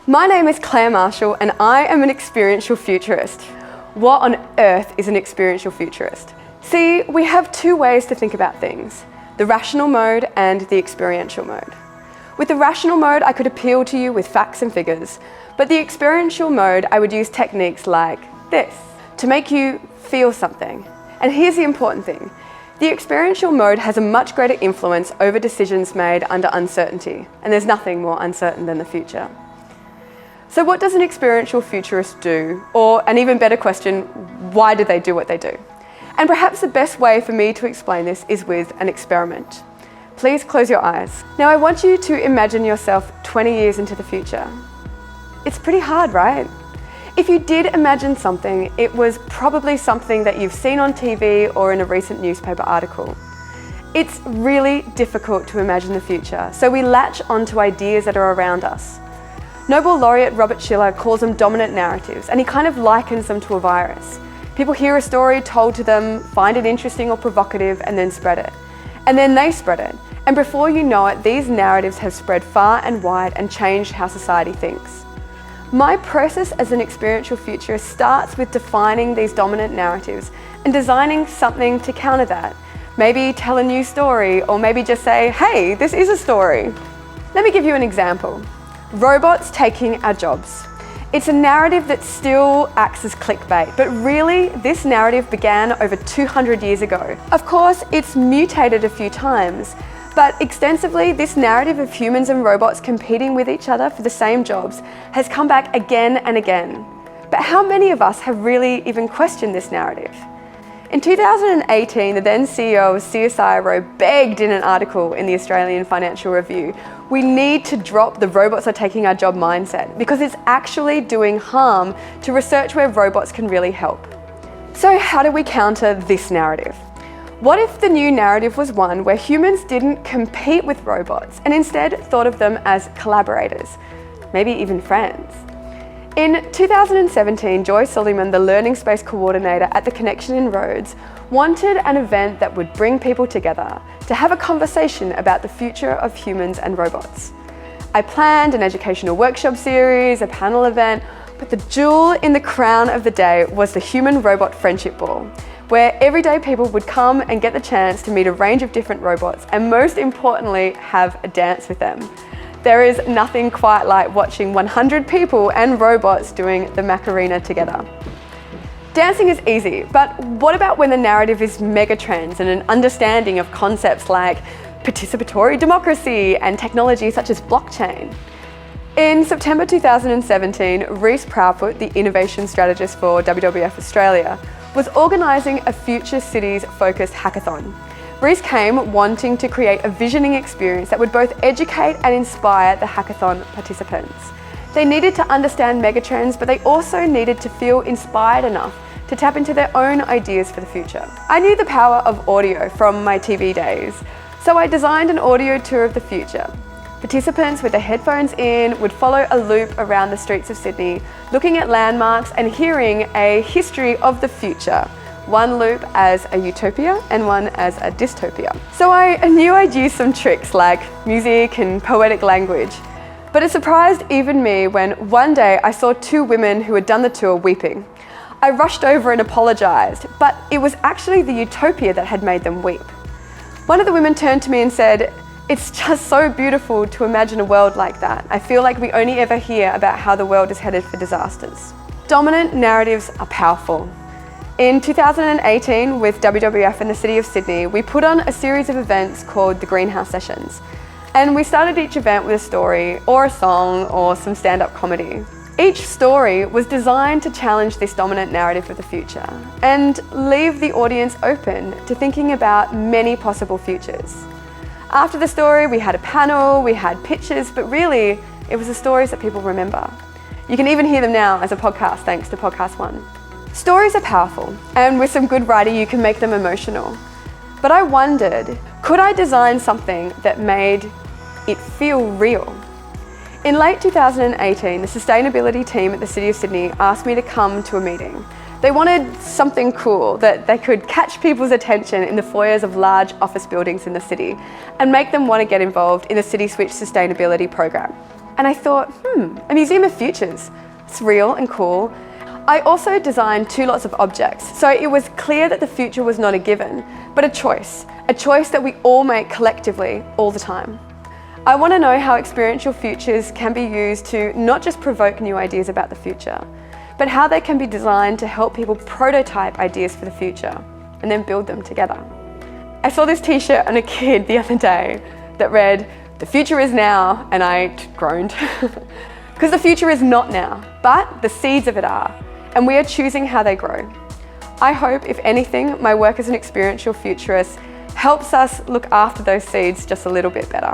My name is Claire Marshall and I am an experiential futurist. What on earth is an experiential futurist? See, we have two ways to think about things, the rational mode and the experiential mode. With the rational mode, I could appeal to you with facts and figures, but the experiential mode, I would use techniques like this to make you feel something. And here's the important thing. The experiential mode has a much greater influence over decisions made under uncertainty, and there's nothing more uncertain than the future. So what does an experiential futurist do? Or an even better question, why do they do what they do? And perhaps the best way for me to explain this is with an experiment. Please close your eyes. Now I want you to imagine yourself 20 years into the future. It's pretty hard, right? If you did imagine something, it was probably something that you've seen on TV or in a recent newspaper article. It's really difficult to imagine the future, so we latch onto ideas that are around us. Nobel laureate Robert Shiller calls them dominant narratives, and he kind of likens them to a virus. People hear a story told to them, find it interesting or provocative, and then spread it. And then they spread it. And before you know it, these narratives have spread far and wide and changed how society thinks. My process as an experiential futurist starts with defining these dominant narratives and designing something to counter that. Maybe tell a new story, or maybe just say, hey, this is a story. Let me give you an example. Robots taking our jobs. It's a narrative that still acts as clickbait, but really this narrative began over 200 years ago. Of course, it's mutated a few times, but extensively this narrative of humans and robots competing with each other for the same jobs has come back again and again. But how many of us have really even questioned this narrative? In 2018, the then CEO of CSIRO begged in an article in the Australian Financial Review, we need to drop the robots are taking our job mindset because it's actually doing harm to research where robots can really help. So how do we counter this narrative? What if the new narrative was one where humans didn't compete with robots and instead thought of them as collaborators, maybe even friends? In 2017, Joy Suleiman, the Learning Space Coordinator at the Connection in Rhodes, wanted an event that would bring people together to have a conversation about the future of humans and robots. I planned an educational workshop series, a panel event, but the jewel in the crown of the day was the Human-Robot Friendship Ball, where everyday people would come and get the chance to meet a range of different robots and most importantly, have a dance with them. There is nothing quite like watching 100 people and robots doing the Macarena together. Dancing is easy, but what about when the narrative is megatrends and an understanding of concepts like participatory democracy and technology such as blockchain? In September 2017, Reece Proudfoot, the innovation strategist for WWF Australia, was organising a Future Cities-focused hackathon. Reece came wanting to create a visioning experience that would both educate and inspire the hackathon participants. They needed to understand megatrends, but they also needed to feel inspired enough to tap into their own ideas for the future. I knew the power of audio from my TV days, so I designed an audio tour of the future. Participants with their headphones in would follow a loop around the streets of Sydney, looking at landmarks and hearing a history of the future. One loop as a utopia and one as a dystopia. So I knew I'd use some tricks like music and poetic language. But it surprised even me when one day I saw two women who had done the tour weeping. I rushed over and apologised, but it was actually the utopia that had made them weep. One of the women turned to me and said, "It's just so beautiful to imagine a world like that. I feel like we only ever hear about how the world is headed for disasters." Dominant narratives are powerful. In 2018, with WWF in the City of Sydney, we put on a series of events called the Greenhouse Sessions. And we started each event with a story, or a song, or some stand-up comedy. Each story was designed to challenge this dominant narrative of the future and leave the audience open to thinking about many possible futures. After the story, we had a panel, we had pictures, but really, it was the stories that people remember. You can even hear them now as a podcast, thanks to Podcast One. Stories are powerful, and with some good writing, you can make them emotional. But I wondered, could I design something that made it feel real? In late 2018, the sustainability team at the City of Sydney asked me to come to a meeting. They wanted something cool that they could catch people's attention in the foyers of large office buildings in the city and make them want to get involved in the City Switch sustainability program. And I thought, a museum of futures. It's real and cool. I also designed 2 lots of objects, so it was clear that the future was not a given, but a choice that we all make collectively all the time. I want to know how experiential futures can be used to not just provoke new ideas about the future, but how they can be designed to help people prototype ideas for the future and then build them together. I saw this t-shirt on a kid the other day that read, "The future is now," and I groaned. Because the future is not now, but the seeds of it are, and we are choosing how they grow. I hope, if anything, my work as an experiential futurist helps us look after those seeds just a little bit better.